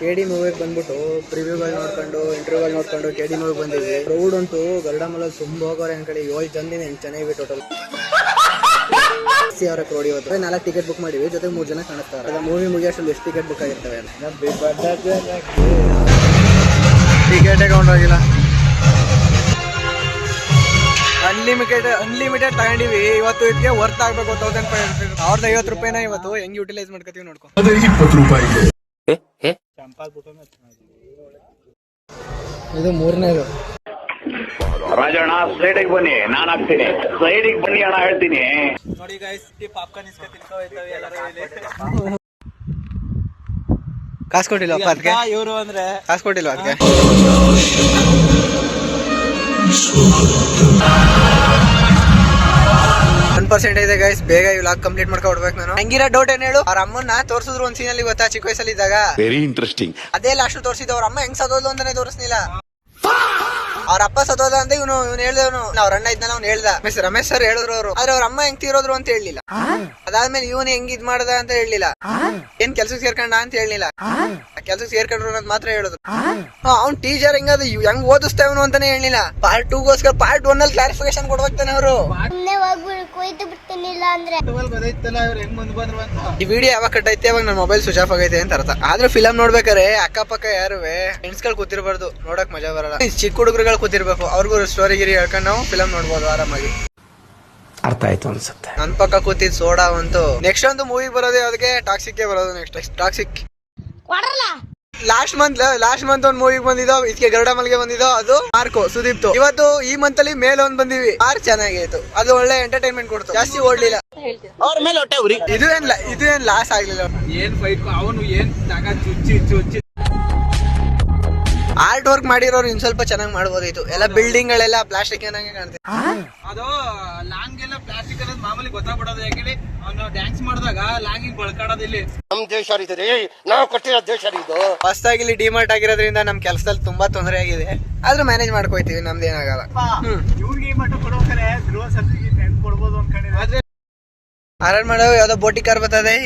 ಕೆಡಿ ಮೂವಿಗೆ ಬಂದ್ಬಿಟ್ಟು ಪ್ರಿವ್ಯೂಗಳು ನೋಡ್ಕೊಂಡು ಇಂಟರ್ವ್ಯೂಗಳು ನೋಡ್ಕೊಂಡು ಕೆಡಿ ಮೂವಿಗೆ ಬಂದಿವಿ. ಕ್ರೌಡ್ ಅಂತೂ ಗರುಡಮಲಲ್ಲಿ ತುಂಬ ಹೋಗೋರೆ ಅನ್ಕೊಳ್ಳಿ. 7 ಜನದಿಂದ 8 ಜನ ಇವೆ ಟೋಟಲ್. ಅವರ ಕ್ರೌಡ್ ಇವತ್ತು 4 ಟಿಕೆಟ್ ಬುಕ್ ಮಾಡಿವಿ, ಜೊತೆಗೆ 3 ಜನ ಕಾಣಿಸ್ತಾರೆ. ಮೂವಿ ಮುಗಿಯೋಷ್ಟು ಎಷ್ಟು ಟಿಕೆಟ್ ಬುಕ್ ಆಗಿರ್ತವೆ? ಟಿಕೆಟೇ ಕೌಂಟ್ ಆಗಿಲ್ಲ. ಅನ್ಲಿಮಿಟೆಡ್ ತಗೊಂಡಿವಿ ಇವತ್ತು. ಇದಕ್ಕೆ ವರ್ತ್ ಆಗ್ಬೇಕು 1500. 1050 ರೂಪಾಯಿನ ಇವತ್ತು ಹೆಂಗ್ ಯೂಟಿಲೈಸ್ ಮಾಡ್ಕೋತೀವಿ ನೋಡ್ಕೊ. 20 ರೂಪಾಯಿಗೆ ಇದು 3ನೇದು. ರಾಜಣ್ಣ ಸೈಡಿಗೆ ಬನ್ನಿ, ನಾನು ಹಾಕ್ತೀನಿ. ಸೈಡಿಗೆ ಬನ್ನಿ ಅಣ್ಣ, ಹೇಳ್ತೀನಿ. ನೋಡಿ ಗೈಸ್, ಪಾಪ್ಕಾರ್ನ್ ಇಸ್ಕ ತಿನ್ಕೋಯ್ತವೆ ಎಲ್ಲರೂ. ಕಾಸು ಕೊಟ್ಟಿಲ್ಲ ಅದಕ್ಕೆ ಇವರು ಅಂದ್ರೆ ಕಾಸು ಕೊಟ್ಟಿಲ್ವ ಅದಕ್ಕೆ? 1% ಇದೆ ಗೈಸ್. ಬೇಗ ಈ ವ್ಲಾಗ್ ಕಂಪ್ಲೀಟ್ ಮಾಡ್ಕೊಡ್ಬೇಕು. ನಾನು ಹಂಗಿರೋ ಡೌಟ್ ಏನ್ ಹೇಳು, ಅವ್ರ ಅಮ್ಮನ್ನ ತೋರಿಸಿದ್ರು ಒಂದ್ ಸೀನಲ್ಲಿ ಗೊತ್ತಾ, ಚಿಕ್ಕ ವಯಸ್ಸಲ್ಲಿ ಇದ್ದಾಗ. Very interesting. ಅದೇ ಲಾಸ್ಟ್ ತೋರಿಸಿದ. ಅವ್ರ ಅಮ್ಮ ಹೆಂಗ್ ಸದೋದು ಅಂತಾನೆ ತೋರಿಸ್ಲಿಲ್ಲ. ಅವ್ರ ಅಪ್ಪ ಸದೋದ ಅಂತ ಇವನು ಹೇಳ್ದವನು. ಅವ್ರ ಅಣ್ಣ ಇದ್ನ ಅವ್ನು ಹೇಳ್ದ, ರಮೇಶ್ ಸರ್ ಹೇಳಿದ್ರು ಅವರು. ಆದ್ರೆ ಅವ್ರ ಅಮ್ಮ ಹೆಂಗ್ ತೀರೋದ್ರು ಅಂತ ಹೇಳಲಿಲ್ಲ. ಅದಾದ್ಮೇಲೆ ಇವನು ಹೆಂಗ್ ಇದ್ ಮಾಡ್ದ ಅಂತ ಹೇಳಲಿಲ್ಲ. ಏನ್ ಕೆಲ್ಸಕ್ಕೆ ಸೇರ್ಕೊಂಡ ಅಂತ ಹೇಳಲಿಲ್ಲ. ಕೆಲ್ಸಕ್ಕೆ ಸೇರ್ಕೊಂಡ್ರು ಅನ್ನೋದು ಮಾತ್ರ ಹೇಳಿದ್ರು. ಅವ್ನ್ ಟೀಚರ್ ಹೆಂಗದ ಹೆಂಗ್ ಓದಿಸ್ತೇವನು ಅಂತಾನೆ ಹೇಳಲಿಲ್ಲ. ಪಾರ್ಟ್ 2ಗೋಸ್ಕರ ಪಾರ್ಟ್ 1 ಅಲ್ಲಿ ಕ್ಲಾರಿಫಿಕೇಶನ್ ಕೊಡ್ಬೇಕಾನೆ ಅವರು. ಈ ವಿಡಿಯೋ ಯಾವಾಗ ಕಟ್ ಐತೆ ಅವಾಗ ನನ್ನ ಮೊಬೈಲ್ ಸ್ವಿಚ್ ಆಫ್ ಆಗೈತೆ ಅಂತ ಅರ್ಥ. ಆದ್ರೆ ಫಿಲಂ ನೋಡ್ಬೇಕಾರೆ ಅಕ್ಕಪಕ್ಕ ಯಾರುವೆ ಫ್ರೆಂಡ್ಸ್ ಗಳು ಕೂತಿರ್ಬಾರ್ದು, ನೋಡಕ್ ಮಜಾ ಬರಲ್ಲ. ಚಿಕ್ಕ ಹುಡುಗರುಗಳು ಕೂತಿರ್ಬೇಕು, ಅವ್ರಿಗೂ ಸ್ಟೋರಿ ಗಿರಿ ಹೇಳ್ಕೊಂಡು ನಾವು ಫಿಲಂ ನೋಡ್ಬೋದು ಆರಾಮಾಗಿ. ಅರ್ಥ ಆಯ್ತು ಅನ್ಸುತ್ತೆ. ನನ್ ಪಕ್ಕ ಕೂತಿದ್ ಸೋಡಾ ಅಂತೂ. ನೆಕ್ಸ್ಟ್ ಒಂದು ಮೂವಿ ಬರೋದೇ ಅದಕ್ಕೆ ಟಾಕ್ಸಿಕ್ ಬರೋದು. ನೆಕ್ಸ್ಟ್ ಟಾಕ್ಸಿಕ್ ಲಾಸ್ಟ್ ಮಂತ್ ಒಂದ್ ಮೂವಿಗೆ ಬಂದಿದ್ದೋ, ಇದಕ್ಕೆ ಗರುಡಮಲ್ಗೆ ಬಂದಿದ್ದೋ, ಅದು ಮಾರ್ಕೋ ಸುದೀಪ್ತು. ಇವತ್ತು ಈ ಮಂತ್ ಅಲ್ಲಿ ಮೇಲೆ ಒಂದ್ ಬಂದಿವಿ. ಚೆನ್ನಾಗಿತ್ತು, ಅದು ಒಳ್ಳೆ ಎಂಟರ್ಟೈನ್ಮೆಂಟ್ ಕೊಡ್ತು, ಜಾಸ್ತಿ ಓಡ್ಲಿಲ್ಲ. ಅವ್ರ ಮೇಲೆ ಹೊಟ್ಟೆ ಉರಿ. ಇದು ಏನ್ ಲಾಸ್ ಆಗ್ಲಿಲ್ಲ. ಏನ್ ಫೈಟ್ ಅವನು ಏನ್ ತಗ ಚುಚ್ಚಿ ಆರ್ಟ್ ವರ್ಕ್ ಮಾಡಿರೋರು ಇನ್ ಸ್ವಲ್ಪ ಚೆನ್ನಾಗಿ ಮಾಡ್ಬೋದಿತ್ತು. ಎಲ್ಲ ಬಿಲ್ಡಿಂಗ್ ಗಳೆಲ್ಲ ಪ್ಲಾಸ್ಟಿಕ್ ಏನಂಗೆ ಕಾಣ್ತದೆ. ಅದು ಲಾಂಗ್ ಎಲ್ಲ ಪ್ಲಾಸ್ಟಿಕ್ ಅನ್ನೋದು ಮಾಮೂಲಿ ಗೊತ್ತಾಗ್ಬಿಡೋದು. ಯಾಕೆ ಅವ್ನು ಡ್ಯಾನ್ಸ್ ಮಾಡಿದಾಗ ಲಾಂಗಿಂಗ್ ಬಳಕಾಡೋದು. ಇಲ್ಲಿ ನಮ್ ದೇಶ ನಾವು ಕಟ್ಟಿರೋ ದೇಶ ಇದು. ಹೊಸದಾಗಿ ಇಲ್ಲಿ ಡಿಮಾರ್ಟ್ ಆಗಿರೋದ್ರಿಂದ ನಮ್ ಕೆಲಸದಲ್ಲಿ ತುಂಬಾ ತೊಂದರೆ ಆಗಿದೆ. ಆದ್ರೂ ಮ್ಯಾನೇಜ್ ಮಾಡ್ಕೋತೀವಿ, ನಮ್ದೇನಾಗಲ್ಲ. ಇವ್ರಿಗೆ ಮಟ್ಟ ಕೊಡೋಕರೆ ಧ್ರುವ ಸರ್ಟಿಫಿಕೇಟ್ ಕೊಡ್ಬೋದು ಅನ್ಕೊಂಡಿದ್ರೆ ಆರಾಮ್ ಮಾಡೋ ಯಾವ್ದೋ ಬೋಟಿ ಕಾರ್ ಬರ್ತದೆ.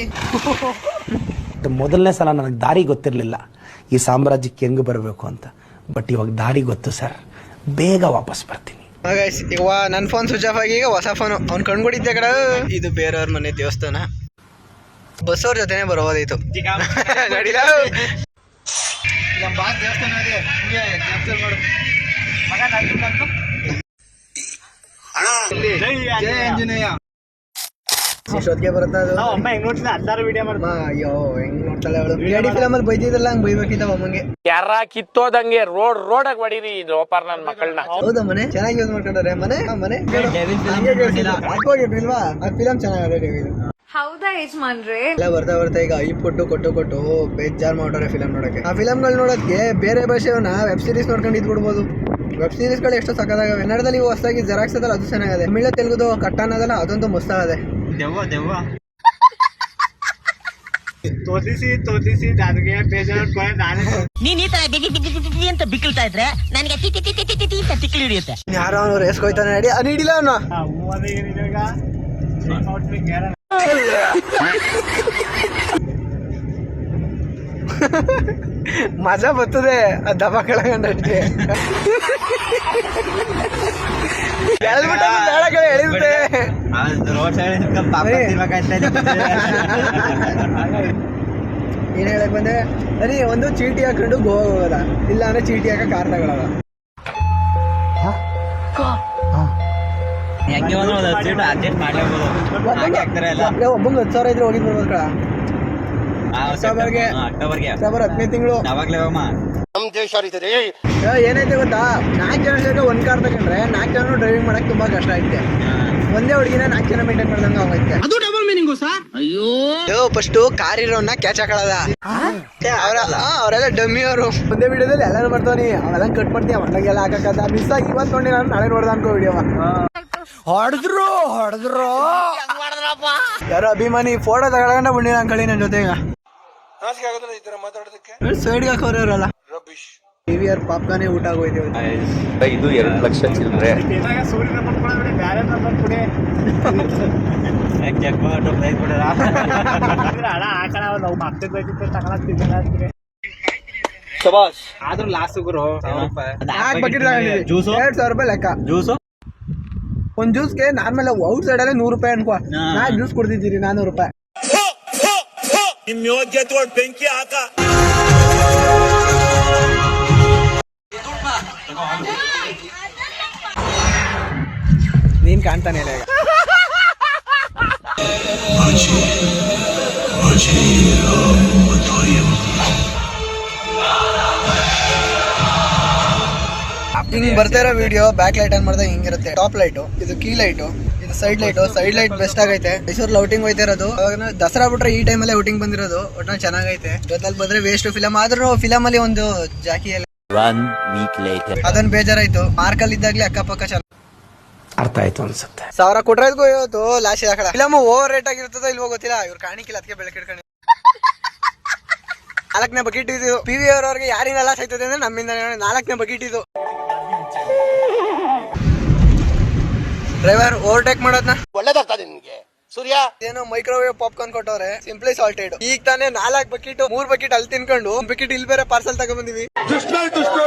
ಮೊದಲನೇ ಸಲ ನನಗೆ ದಾರಿ ಗೊತ್ತಿರಲಿಲ್ಲ ಈ ಸಾಮ್ರಾಜ್ಯಕ್ಕೆ ಹೆಂಗ್ ಬರಬೇಕು ಅಂತ. ಬಟ್ ಇವಾಗ ದಾರಿ ಗೊತ್ತು ಸರ್, ಬೇಗ ವಾಪಸ್ ಬರ್ತೀನಿ. ಈಗ ನನ್ ಫೋನ್ ಸ್ವಿಚ್ ಆಫ್ ಆಗಿ ಈಗ ಹೊಸ ಫೋನ್ ಅವ್ನ್ ಕಂಡ್ಕೊಂಡಿದ್ದೆ ಕಡ. ಇದು ಬೇರೆಯವ್ರ ಮನೆ ದೇವಸ್ಥಾನ, ಬಸ್ ಅವ್ರ ಜೊತೆನೆ ಬರೋದಿತ್ತು. ನಡಿಲ ನಮ್ಮ ಬಾಸ್ ದೇವಸ್ಥಾನ ಇದೆ, ಕ್ಯಾಪ್ಚರ್ ಮಾಡು ಮಗ. ಜೈ ಆಂಜನೇಯ. ಎಷ್ಟೊತ್ತಿಗೆ ಬರುತ್ತೆ ಅದು? ಅಮ್ಮ ಹೆಂಗ್ ನೋಡ್ತಿದ್ದ ಎಲ್ಲಾರು ವಿಡಿಯೋ ಮಾಡಿ. ಅಯ್ಯೋ ಹೆಂಗ್ ನೋಡ್ತಾಳೆ ಅವಳು. ಲೇಡಿ ಫಿಲಮ್ ಅಲ್ಲಿ ಬೈದಿದ್ದಲ್ಲ, ಹಂಗ್ ಬೈಬೇಕಿತ್ತ ಅಮ್ಮಂಗೆ. ಯಾರ ಕಿತ್ತೋದಂಗೆ ರೋಡಾಗ ಹೊಡೀರಿ ಲೋಪಾರ್ ನನ್ ಮಕ್ಕಳನ್ನ. ಹೌದಾ ಮನೆ ಚೆನ್ನಾಗಿ ಯೂಸ್ ಮಾಡ್ಕೊಂಡ್ರೆ. ಮನೆ ಹಾಕೋಗಿರ್ಲಿಲ್ವಾ? ಆ ಫಿಲಮ್ ಚೆನ್ನಾಗಿದೆ. ಡೆವಿಲ್ ಹೌದಾ ಯಜಮಾನ್ರೆ? ಎಲ್ಲ ಬರ್ತಾ ಈಗ ಐಪ್ ಕೊಟ್ಟು ಬೇಜಾರ್ ಮಾಡೋರೆ ಫಿಲಮ್ ನೋಡಕ್ಕೆ. ಆ ಫಿಲಮ್ಗಳು ನೋಡೋದಕ್ಕೆ ಬೇರೆ ಭಾಷೆವನ್ನ ವೆಬ್ ಸೀರೀಸ್ ನೋಡ್ಕೊಂಡು ಇದ್ಬಿಡ್ಬೋದು. ವೆಬ್ ಸೀರೀಸ್ ಗಳು ಎಷ್ಟು ಸಕ್ಕದಾಗವೆ. ಕನ್ನಡದಲ್ಲಿ ಹೊಸದಾಗಿ ಜೆರಾಕ್ಸ್ ಅದಲ್ಲ, ಅದು ಚೆನ್ನಾಗಿದೆ. ತಮಿಳ ತೆಲುಗುದು ಕಟ್ಟನ್ ಅದಲ್ಲ, ಅದಂತೂ ಮಸ್ತಾಗದೆ. ದೆವ್ವ ತೋರಿಸಿ ನನಗೆ ಬೇಜಾರು. ನೀನ್ ಈ ತರ ಬಿಗಿ ಅಂತ ಬಿಕ್ಕಳ್ತಾ ಇದ್ರೆ ನನಗೆ ತಿಕ್ಲಿ ಹಿಡಿಯುತ್ತೆ. ಯಾರೋ ಅವ್ನು ರೇಸ್ ಹೋಯ್ತಾನೆ. ನಡಿ ಹಿಡಿಲ್ಲ ಅವನು. ಮಜಾ ಬರ್ತದೆ ಆ ದಬ ಕೆಳಗಂಡಕ್ಕೆ. ಏನ್ ಹೇಳಕ್ ಬಂದೆ? ಅರಿ ಒಂದು ಚೀಟಿ ಹಾಕೊಂಡು ಗೋವಾ ಹೋಗೋದ, ಇಲ್ಲ ಅಂದ್ರೆ ಚೀಟಿ ಹಾಕ ಕಾರ್ ತಗೊಳದ. ಒಬ್ಬಂಗ್ 10,000 ಇದ್ರೆ ಹೋಗಿದ್ ಬರ್ಬೋದು ಕಳ. ಅಕ್ಟೋಬರ್ 10ನೇ ತಿಂಗಳು. ನಮ್ ದೇಶ ಏನೈತೆ ಗೊತ್ತಾ, 4 ಜನ ಸೇರಿ ಒಂದ್ ಕಾರ್ ತಗೊಂಡ್ರೆ 4 ಜನ ಡ್ರೈವಿಂಗ್ ಮಾಡಕ್ ತುಂಬಾ ಕಷ್ಟ ಐತೆ. ಒಂದೇ ಹುಡುಗಿನ 4 ಜನ ಮೇಂಟೈನ್ ಮಾಡ್ದಂಗ ಆಗೈತೆ. ಅದು ಡಬಲ್ ಮೀನಿಂಗು ಸರ್. ಅಯ್ಯೋ ಫಸ್ಟ್ ಕಾರ್ ಇರೋನ್ನ ಕ್ಯಾಚ್ ಹಾಕೊಳ್ಳದ. ಅವರೆಲ್ಲ ಡಮ್ಮಿ ಅವರು. ಒಂದೇ ವಿಡಿಯೋದಲ್ಲಿ ಎಲ್ಲಾರು ಮಾಡ್ತಾವನಿ, ಅವೆಲ್ಲ ಕಟ್ ಮಾಡ್ತೀವಿ. ಮನೆಗೆಲ್ಲ ಹಾಕದ ಮಿಸ್ ಆಗಿ ಇವತ್ತು ನೋಡಿ ನಾನು ನಾಳೆ ನೋಡ್ದ ಅನ್ಕೋ ವಿಡಿಯೋ. ಹೊಡೆದ್ರು ಯಾರೋ ಅಭಿಮಾನಿ ಫೋಟೋ ತಗೊಳ್ಕೊಂಡ ಬಂದಿರ ಅನ್ಕೊಳ್ಳಿ ನನ್ನ ಜೊತೆ. ಸೈಡ್ಗೆ ಹಾಕೋರು ಅವರಲ್ಲ. PVR ಪಾಪ್ಕಾರ್ನ್ ಊಟ ಆಗೋಯ್ತೀವಿ. ಇದು 2 ಲಕ್ಷ ಚಿಲ್ಲರೆ. ಸೂರ್ಯನ ಬಂದ್ಬಿಡೋದ್ರೆ ಬೇರೆ ನಂಬರ್ ಕೊಡಿ. ಹಣ ಹಾಕೋಣ ನಾವು ಮತ್ತೆ ಬೇಕಿತ್ತು ತಗೊಳಕ್ತಿದ್ದಿಲ್ಲ ಅಂದ್ರೆ ಆದ್ರೂ ಲಾಸ್ಟ್ ಗುರು 1,000 ರೂಪಾಯಿ. ಜ್ಯೂಸ್ 2,000 ರೂಪಾಯಿ ಲೆಕ್ಕ. ಜ್ಯೂಸು ಒಂದ್ ಜ್ಯೂಸ್ಗೆ ನಾರ್ಮಲ್ ಔಟ್ ಸೈಡ್ ಅಲ್ಲೇ 100 ರೂಪಾಯಿ ಅನ್ಕೋ. ನಾ ಜ್ಯೂಸ್ ಕುಡ್ದಿದ್ದೀರಿ 400 ರೂಪಾಯಿ. ನೀನ್ ಕಾಣ್ತಾನೆ ಇಲ್ಲ ಈಗ. ಹಿಂಗ್ ಬರ್ತಾ ಇರೋ ವಿಡಿಯೋ ಬ್ಯಾಕ್ ಲೈಟ್ ಆನ್ ಮಾಡಿದಾಗ ಹಿಂಗಿರುತ್ತೆ. ಟಾಪ್ ಲೈಟ್ ಇದು, ಕೀ ಲೈಟ್ ಇದು, ಸೈಡ್ ಲೈಟ್ ಬೆಸ್ಟ್ ಆಗೈತೆ. ಮೈಸೂರಲ್ಲಿ ಔಟಿಂಗ್ ಹೋಯ್ತಾ ಇರೋದು. ದಸರಾ ಬಿಟ್ರೆ ಈ ಟೈಮಲ್ಲೇ ಔಟಿಂಗ್ ಬಂದಿರೋದು. ಒಟ್ನಲ್ಲಿ ಚೆನ್ನಾಗೈತೆ. ಜೊತೆಲಿ ಬಂದ್ರೆ ವೇಸ್ಟ್ ಫಿಲಮ್. ಆದ್ರೂ ಫಿಲಮ್ ಅಲ್ಲಿ ಒಂದು ಜಾಕಿ ಅದೊಂದು ಬೇಜಾರಾಯ್ತು. ಪಾರ್ಕಲ್ಲಿ ಇದ್ದಾಗ್ಲೇ ಅಕ್ಕಪಕ್ಕ ಚೆನ್ನಾಗಿ ಅರ್ಥ ಆಯ್ತು ಅನ್ಸುತ್ತೆ. 1,000 ಕೊಟ್ರದ್ಗೂ ಇವತ್ತು ಲಾಸ್ಟ್ ಹಾಕಳ. ಫಿಲಮ್ ಓವರ್ ರೇಟ್ ಆಗಿರ್ತದ ಇಲ್ವೋ ಗೊತ್ತಿಲ್ಲ. ಇವ್ರು ಕಾಣಿಕಿಲ್ಲ, ಅದಕ್ಕೆ ಬೆಳಕಿಡ್ಕೊಂಡು 4ನೇ ಬಕೆಟ್ ಇದು. PVR ಅವ್ರಿಗೆ ಯಾರಿಂದ ಲಾಸ್ ಆಯ್ತದೆ ಅಂದ್ರೆ ನಮ್ಮಿಂದ 4ನೇ ಬಕೆಟ್ ಇದು. ಡ್ರೈವರ್ ಓವರ್ಟೇಕ್ ಮಾಡೋದ್ನ ಒಳ್ಳೇದಾಗ್ತದೆ ನಿನ್ಗೆ ಸೂರ್ಯ. ಏನೋ ಮೈಕ್ರೋವೇವ್ ಪಾಪ್ಕಾರ್ನ್ ಕೊಟ್ಟವ್ರೆ, ಸಿಂಪ್ಲಿ ಸಾಲ್ಟೆಡ್. ಈಗ ತಾನೇ 4 ಬಕೆಟ್ 3 ಬಕೆಟ್ ಅಲ್ಲಿ ತಿನ್ಕೊಂಡು 1 ಬಕೆಟ್ ಇಲ್ಲಿ ಬೇರೆ ಪಾರ್ಸಲ್ ತಗೊಂಡ್ಬಂದಿವಿ.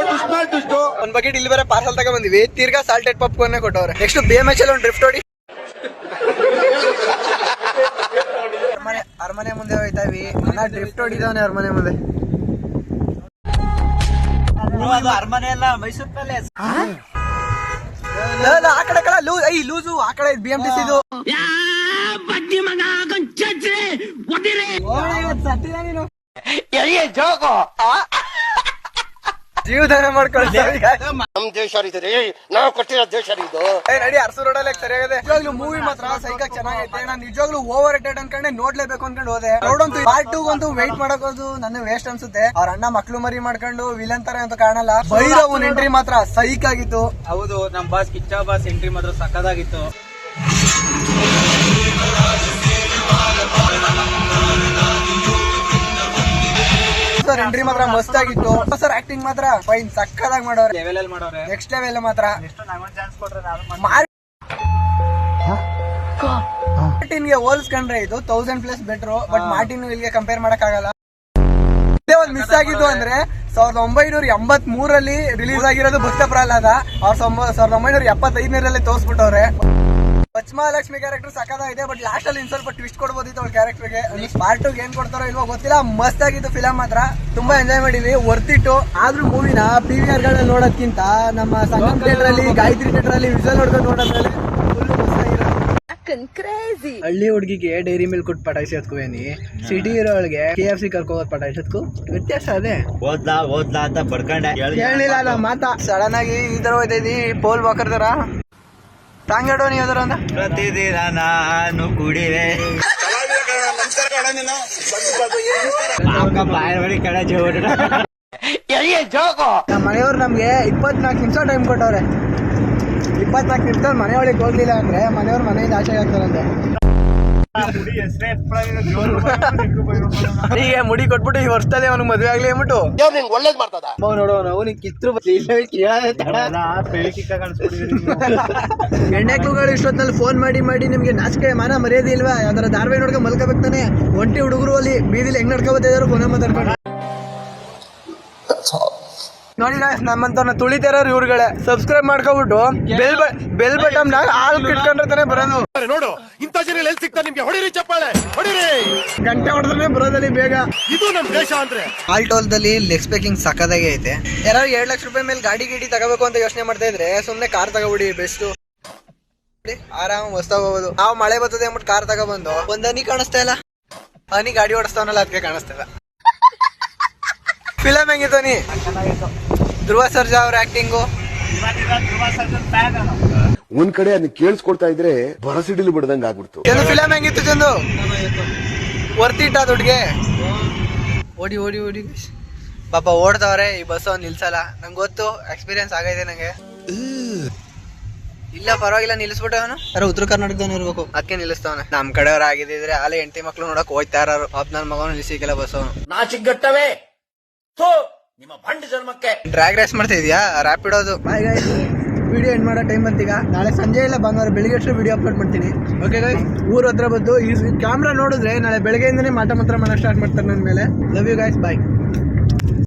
1 ಬಕೆಟ್ ಇಲ್ಲಿ ಬೇರೆ ಪಾರ್ಸಲ್ ತಗೊಂಡ್ಬಂದಿವಿ. ತಿರ್ಗಾ ಸಾಲ್ಟೆಡ್ ಪಾಪ್ಕಾರ್ನ್ ಕೊಟ್ಟವ್ರೆ. ನೆಕ್ಸ್ಟ್ BMH ಅಲ್ಲಿ ಒಂದು ಡ್ರಿಫ್ಟ್ ಹೊಡಿ. ಅರಮನೆ ಮುಂದೆ ಹೋಯ್ತಾವಿ. ಡ್ರಿಫ್ಟ್ ಹೊಡಿದವನೇ ಅರಮನೆ ಮುಂದೆ. ಅರಮನೆ ಎಲ್ಲ ಮೈಸೂರು ಪ್ಯಾಲೇಸ್. ಆ ಕಡೆ ಲೂಸು, ಆ ಕಡೆ BMTC ಇದು. ಜೀವದಾನ ಮಾಡ್ಕೊಳ್ತೀವಿ. ನಮ್ ದೇಶ ರೀ, ನಾವು ಕೊಟ್ಟಿರೋ ದೇಶ ಇದು. ನಡಿ ಅರಸು ರೋಡಲ್ಲಿ ಸರಿಯಾಗಿದೆ. ನಿಜವಾಗ್ಲೂ ಮೂವಿ ಮಾತ್ರ ಸೈಕಾಗ್ ಚೆನ್ನಾಗೈತೆ. ನಾನು ನಿಜವಾಗ್ಲೂ ಓವರ್ ರೇಟೆಡ್ ಅನ್ಕೊಂಡೆ ನೋಡ್ಲೇಬೇಕು ಅನ್ಕೊಂಡು ಹೋದೆ. ನೋಡಂತೂ ಪಾರ್ಟ್ 2 ಅಂತೂ ವೆಯ್ಟ್ ಮಾಡೋದು ನನ್ನ ವೇಸ್ಟ್ ಅನ್ಸುತ್ತೆ. ಅವ್ರ ಅಣ್ಣ ಮಕ್ಳು ಮರಿ ಮಾಡ್ಕೊಂಡು ವಿಲನ್ ತರ ಅಂತ ಕಾಣಲ್ಲ. ಭೈರವನ್ ಎಂಟ್ರಿ ಮಾತ್ರ ಸೈಕ್ ಆಗಿತ್ತು. ಹೌದು, ನಮ್ ಬಾಸ್ ಕಿಚ್ಚ ಬಾಸ್ ಎಂಟ್ರಿ ಮಾತ್ರ ಸಕ್ಕದಾಗಿತ್ತು. ಸರ್ ಎಂಟ್ರಿ ಮಾತ್ರ ಮಸ್ತ್ ಆಗಿತ್ತು. ಸರ್ ಆಕ್ಟಿಂಗ್ ಮಾತ್ರ ಫೈನ್ ಸಕ್ಕದಾಗಿ ಮಾಡೋರೆ. ಲೆವೆಲ್ ಅಲ್ಲಿ ಮಾಡೋರೆ, ನೆಕ್ಸ್ಟ್ ಲೆವೆಲ್ ಮಾತ್ರ. ಮಾರ್ಟಿನ್ಗೆ ಹೋಲ್ಸ್ಕೊಂಡ್ರೆ ಇದು 1000+ ಬೆಟರ್. ಬಟ್ ಮಾರ್ಟಿನ್ ಇಲ್ಲಿಗೆ ಕಂಪೇರ್ ಮಾಡಕ್ ಆಗಲ್ಲ. ಒಂದ್ ಮಿಸ್ ಆಗಿದ್ದು ಅಂದ್ರೆ 1983ರಲ್ಲಿ ರಿಲೀಸ್ ಆಗಿರೋದು ಭಕ್ತ ಪ್ರಹ್ಲಾದ. 1975ರಲ್ಲಿ ತೋರ್ಸ್ಬಿಟ್ಟವ್ರೆ. ಪಚ್ಚಮಹಾಲಕ್ಷ್ಮಿ ಕ್ಯಾರೆಕ್ಟರ್ ಸಕ್ಕದಾಗಿದೆ. ಬಟ್ ಲಾಸ್ಟ್ ಅಲ್ಲಿ ಇನ್ ಸ್ವಲ್ಪ ಟ್ವಿಸ್ಟ್ ಕೊಡ್ಬೋದಿತ್ತು ಅವ್ರ ಕ್ಯಾರೆಕ್ಟರ್ಗೆ. ಪಾರ್ಟ್ 2 ಏನ್ ಕೊಡ್ತಾರೋ ಇಲ್ವೋ ಗೊತ್ತಿಲ್ಲ. ಮಸ್ತ್ ಆಗಿತ್ತು ಫಿಲಮ್ ಮಾತ್ರ. ತುಂಬಾ ಎಂಜಾಯ್ ಮಾಡಿದ್ವಿ, ವರ್ತಿಟ್ಟು. ಆದ್ರೂ ಮೂವಿನ PVR ಗಳಲ್ಲಿ ನೋಡೋದ್ಕಿಂತ ನಮ್ಮ ಸಂಗಮ್ ಥಿಯೇಟರ್ ಅಲ್ಲಿ, ಗಾಯತ್ರಿ ಥಿಯೇಟರ್ ಅಲ್ಲಿ ವಿಜುವಲ್ ನೋಡ್ಕೊಂಡು ನೋಡೋದ್ರಲ್ಲಿ ಫುಲ್ ಮಸ್ತಾಗಿರೋ. ಹಳ್ಳಿ ಹುಡುಗಿಗೆ ಡೈರಿ ಮಿಲ್ಕ್ ಕೊಟ್ಟು ಪಟಾಯಿಸೋದ್ಕುವೇನಿ, ಸಿಟಿ ಇರೋಳಿಗೆ KFC ಕರ್ಕೋಗೋದ್ ಪಟಾಯಿಸೋದ್ಕು ವ್ಯತ್ಯಾಸ ಅದೇ. ಓದ್ಲಾ ಅಂತ ಬರ್ಕೊಂಡೆ ಹೇಳಿಲ್ಲ ನಾ ಮಾತಾ. ಸಡನ್ ಆಗಿ ಈ ತರ ಹೋಯ್ತಾ ಇದ್ದಿ ಪೋಲ್ ಬಾಕರ್ ತರ. ತಾಂಗಾಡೋ ನೀ ಯಾವ್ದಾರ ಅಂತ ಪ್ರತಿದಿನ ನಾನು ಕುಡಿವೆ ನಮ್ಮ ಮನೆಯವ್ರು ನಮ್ಗೆ 24 ನಿಮಿಷ ಟೈಮ್ ಕೊಟ್ಟವ್ರೆ. 24 ನಿಮಿಷದಲ್ಲಿ ಮನೆ ಒಳಗೆ ಹೋಗ್ಲಿಲ್ಲ ಅಂದ್ರೆ ಮನೆಯವ್ರು ಮನೆಯಿಂದ ಆಚೆ ಆಗ್ತಾರಂತೆ. ಈಗ ಮುಡಿ ಕೊಟ್ಬಿಟ್ಟು ಈ ವರ್ಷದಲ್ಲಿ ಅವ್ನಿಗೆ ಮದುವೆ ಆಗ್ಲಿ ಅಂದ್ಬಿಟ್ಟು ಒಳ್ಳೇದ್ ಮಾಡ್ತದ ನೋಡೋಣ. ಅವ್ನಿಗೆ ಕಿತ್ರು ಹೆಣ್ಣೆಕ್ಳುಗಳು ಇಷ್ಟೊತ್ತಲ್ಲಿ ಫೋನ್ ಮಾಡಿ ನಿಮ್ಗೆ ನಾಚಿಕೆ ಮಾನ ಮರ್ಯಾದೆ ಇಲ್ವಾ? ಯಾವ್ದಾರ ಧಾರಾವಾಹಿ ನೋಡ್ಕೊಂಡು ಮಲ್ಕೋಬೇಕು ತಾನೆ. ಒಂಟಿ ಹುಡುಗರು ಅಲ್ಲಿ ಬೀದಿಲಿ ಹೆಂಗ್ ನಡ್ಕೋಬತ್ತಿದ್ರು ಫೋನ್ ಮಾತಾಡ್ಕೊಂಡು. ನೋಡಿ ನಮ್ಮಂತವ್ರನ್ನ ತುಳಿತಾರ ಇವ್ರುಗಳೇ. ಸಬ್ಸ್ಕ್ರೈಬ್ ಮಾಡ್ಕೊಬಿಟ್ಟು ಬೆಲ್ ಬಟನ್ ಹಾಲ್ ಕಿಟ್ಕೊಂಡ್ರೆ ತಾನೆ ಬರೋದು. ನೋಡು, ಇಂಥ ಜನ ಎಲ್ಲಿ ಸಿಗ್ತಾರೆ ನಿಮ್ಗೆ? ಹೊಡಿರಿ ಚಪ್ಪಾಳೆ, ಹೊಡಿರಿ. ಗಂಟೆ ಹೊಡೆದ್ರೆ ಬರೋದಲ್ಲಿ ಬೇಗ. ಇದು ನಮ್ ದೇಶ ಅಂದ್ರೆ. ಆಲ್ಟೋಲ್ದಲ್ಲಿ ಲೆಗ್ಸ್ ಪೇಕಿಂಗ್ ಸಕ್ಕದಾಗೆ ಐತೆ. ಯಾರು 2 ಲಕ್ಷ ರೂಪಾಯಿ ಮೇಲೆ ಗಾಡಿ ತಗೋಬೇಕು ಅಂತ ಯೋಚನೆ ಮಾಡ್ತಾ ಇದ್ರೆ ಸುಮ್ನೆ ಕಾರ್ ತಗೋಬಿಡಿ ಬೆಸ್ಟ್. ಆರಾಮ್ ಹೊಸ್ತಾಗ ಹೋಗೋದು. ನಾವು ಮಳೆ ಬರ್ತದೆ ಅಂದ್ಬಿಟ್ಟು ಕಾರ್ ತಗೊಬಂದು ಒಂದ್ ಹನಿ ಕಾಣಿಸ್ತಾ ಇಲ್ಲ. ಹನಿ ಗಾಡಿ ಓಡಿಸ್ತಾವನಲ್ಲ ಅದಕ್ಕೆ ಕಾಣಿಸ್ತಾ ಇಲ್ಲ. ಫಿಲಮ್ ಹೆಂಗಿತ್ತು ನೀ? ಧ್ರುವ ಸರ್ಜಾ ಅವ್ರ ಆಕ್ಟಿಂಗು ಒಂದ್ ಕಡೆ ಅದನ್ನ ಕೇಳಿಸ್ಕೊಡ್ತಾ ಇದ್ರೆ ಬರಸಿಡಿಲು ಬಿಡದಂಗ ಆಗ್ಬಿಡ್ತು. ಫಿಲಮ್ ಹೆಂಗಿತ್ತು ಚಂದು? ವರ್ತಿಟ್ಟ ದುಡ್ಗೆ ಓಡಿ ಓಡಿ ಓಡಿ ಪಾಪ ಓಡ್ತಾವ್ರೆ. ಈ ಬಸ್ ಅವ್ನು ನಿಲ್ಸಲ್ಲ. ನಂಗೆ ಗೊತ್ತು, ಎಕ್ಸ್ಪೀರಿಯನ್ಸ್ ಆಗೈತೆ ನಂಗೆ. ಇಲ್ಲ ಪರವಾಗಿಲ್ಲ ನಿಲ್ಲಿಸ್ಬಿಟ್ಟು ಅವನು ಯಾರು ಉತ್ತರ ಕರ್ನಾಟಕದವನು ಇರ್ಬೇಕು, ಅದಕ್ಕೆ ನಿಲ್ಲಿಸ್ತಾವನೆ. ನಮ್ ಕಡೆಯವ್ರ ಆಗಿದ್ರೆ ಅಲ್ಲೇ ಹೆಂಡತಿ ಮಕ್ಳು ನೋಡಕ್ ಹೋಯ್ತಾ ಇರೋರು. ಪಾಪ ನನ್ ಮಗನು ನಿಲ್ಸಿಕ್ಕಿಲ್ಲ ಬಸ್ ಅವನು. ನಾಚಿಗಟ್ಟವೆ ನಿಮ್ಮ ಬಂಡ ಜನ್ಮಕ್ಕೆ. ಡ್ರ್ಯಾಗ್ ರೇಸ್ ಮಾಡ್ತಾ ಇದೀಯಾ? ರ್ಯಾಪಿಡೋದು. ವಿಡಿಯೋ ಎಂಡ್ ಮಾಡೋ ಟೈಮ್ ಬಂತೀಗ. ನಾಳೆ ಸಂಜೆ ಇಲ್ಲ ಭಾನುವಾರ ಬೆಳಿಗ್ಗೆ ಅಷ್ಟು ವಿಡಿಯೋ ಅಪ್ಲೋಡ್ ಮಾಡ್ತೀನಿ. ಓಕೆ ಗೈಸ್, ಊರ್ ಹತ್ರ ಬಂದು ಈ ಕ್ಯಾಮ್ರಾ ನೋಡಿದ್ರೆ ನಾಳೆ ಬೆಳಗ್ಗೆಯಿಂದನೇ ಮಾಟ ಮಂತ್ರ ಮಾಡಕ್ ಸ್ಟಾರ್ಟ್ ಮಾಡ್ತಾರೆ ನನ್ನ ಮೇಲೆ. Love you guys, bye.